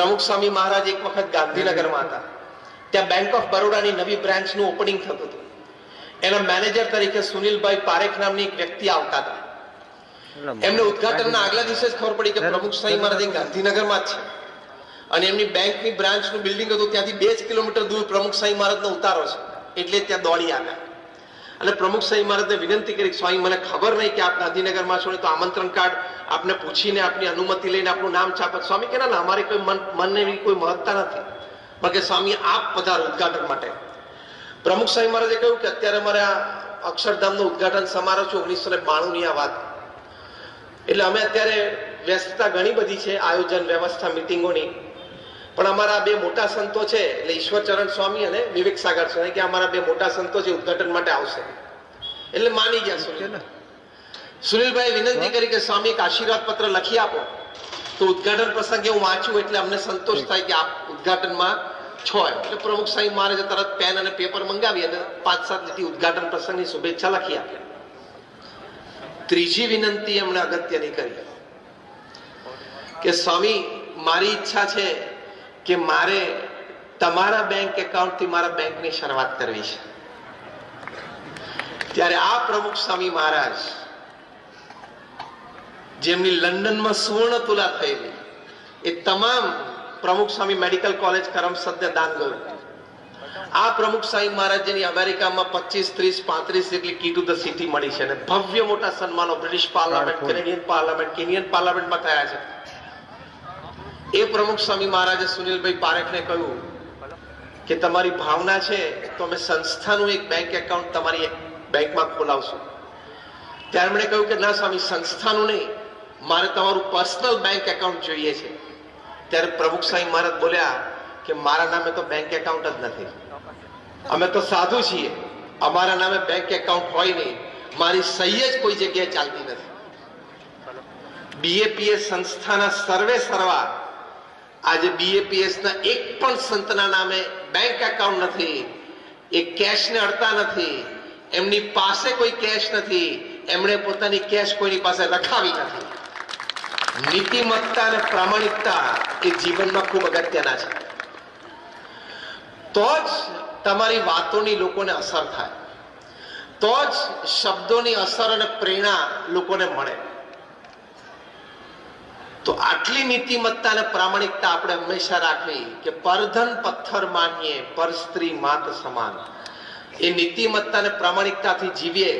પ્રમુખ સ્વામી મહારાજ એક વખત ગાંધીનગરમાં હતા. ત્યાં બેંક ઓફ બરોડાની નવી બ્રાન્ચનું ઓપનિંગ થતું હતું. એના મેનેજર તરીકે સુનિલભાઈ પારેખ નામની એક વ્યક્તિ આવતા હતા. એમને ઉદઘાટનના આગલા દિવસે જ ખબર પડી કે પ્રમુખ સ્વામી મહારાજ ગાંધીનગરમાં જ છે અને એમની બેંકની બ્રાન્ચનું બિલ્ડિંગ હતું. ત્યાંથી 2 કિલોમીટર દૂર પ્રમુખ સ્વામી મહારાજનો ઉતારો છે. એટલે ત્યાં દોડી આવ્યા અને પ્રમુખ સ્વામી મહારાજને વિનંતી કરી, સ્વામી મને ખબર નહીં કે આપ ગાંધીનગરમાં છો, તો આમંત્રણ કાર્ડ આપને પૂછીને આપની અનુમતિ લઈને આપનું નામ છાપત. સ્વામી કે ના, અમારે કોઈ મનને એવી કોઈ મહત્તા નથી, પણ કે સ્વામી આપ પધારો ઉદઘાટન માટે. પ્રમુખ સ્વામી મહારાજે કહ્યું કે અત્યારે અમારે આ અક્ષરધામનો ઉદઘાટન સમારોહ છે, 1992 ની આ વાત. એટલે અમે અત્યારે વ્યસ્તતા ઘણી બધી છે, આયોજન વ્યવસ્થા મિટિંગોની, પણ અમારા 2 મોટા સંતો છે, એટલે ઈશ્વરચરણ સ્વામી અને વિવેક સાગર સ્વામી, કે અમારા 2 મોટા સંતો છે, ઉદઘાટન માટે આવશે. એટલે માની ગયા સુનિલભાઈ વિનંતી કરી કે સ્વામી એક આશીર્વાદ પત્ર લખી આપો, તો ઉદઘાટન પ્રસંગે હું વાંચું એટલે અમને સંતોષ થાય કે આપ ઉદઘાટનમાં છો. એટલે પ્રમુખ સ્વામી મહારાજે તરત પેન અને પેપર મંગાવી અને 5-7 લીટી ઉદઘાટન પ્રસંગની શુભેચ્છા લખી આપી. ત્રીજી વિનંતી એમણે અગત્યની કરી કે સ્વામી મારી ઈચ્છા છે કે મારે તમારા બેંક એકાઉન્ટથી મારા બેંકની શરૂઆત કરવી છે. ત્યારે આ પ્રમુખ સ્વામી મહારાજ, જેમની લંડનમાં સુવર્ણ તુલા થયેલી, એ તમામ પ્રમુખ સ્વામી મેડિકલ કોલેજ કરમસદને દાન ગયું. આ પ્રમુખ સ્વામી મહારાજ જેની અમેરિકામાં 25, 30, 35 જેટલી કી ટુ ધ સિટી મળી છે અને ભવ્ય મોટા સન્માનો British parliament, Canadian parliament, Kenyan પાર્લામેન્ટમાં થયા છે. એ પ્રમુખ સ્વામી મહારાજે સુનિલભાઈ પારેખને કહ્યું કે તમારી ભાવના છે તો અમે સંસ્થાનું એક બેંક એકાઉન્ટ તમારી બેંકમાં ખોલાવશું. ત્યારે એમણે કહ્યું કે ના સ્વામી, સંસ્થાનું નહીં, મારે તમારું પર્સનલ બેંક એકાઉન્ટ જોઈએ છે. ત્યારે પ્રમુખ સ્વામી મહારાજ બોલ્યા કે મારા નામે તો બેંક એકાઉન્ટ જ નથી, અમે તો સાધુ છીએ, અમારા નામે બેંક એકાઉન્ટ હોય નહીં, મારી સહી જ કોઈ જગ્યાએ ચાલતી નથી. BAPS સંસ્થાના સર્વે સર્વા આજે BAPS ના એક પણ સંતના નામે બેંક એકાઉન્ટ નથી, એ કેશને અડતા નથી, એમની પાસે કોઈ કેશ નથી, એમણે પોતાની કેશ કોઈની પાસે રખાવી નથી. નીતિમત્તા અને પ્રામાણિકતા એ જીવનમાં ખૂબ અગત્યના છે. તો જ તમારી વાતોની લોકોને અસર થાય, તો જ શબ્દોની અસર અને પ્રેરણા લોકોને મળે. તો આટલી નીતિમત્તા અને પ્રામાણિકતા આપણે હંમેશા રાખવી કે પરધન પથ્થર માનીએ પર સ્ત્રી માત સમાન. એ નીતિમત્તા અને પ્રામાણિકતાથી જીવીએ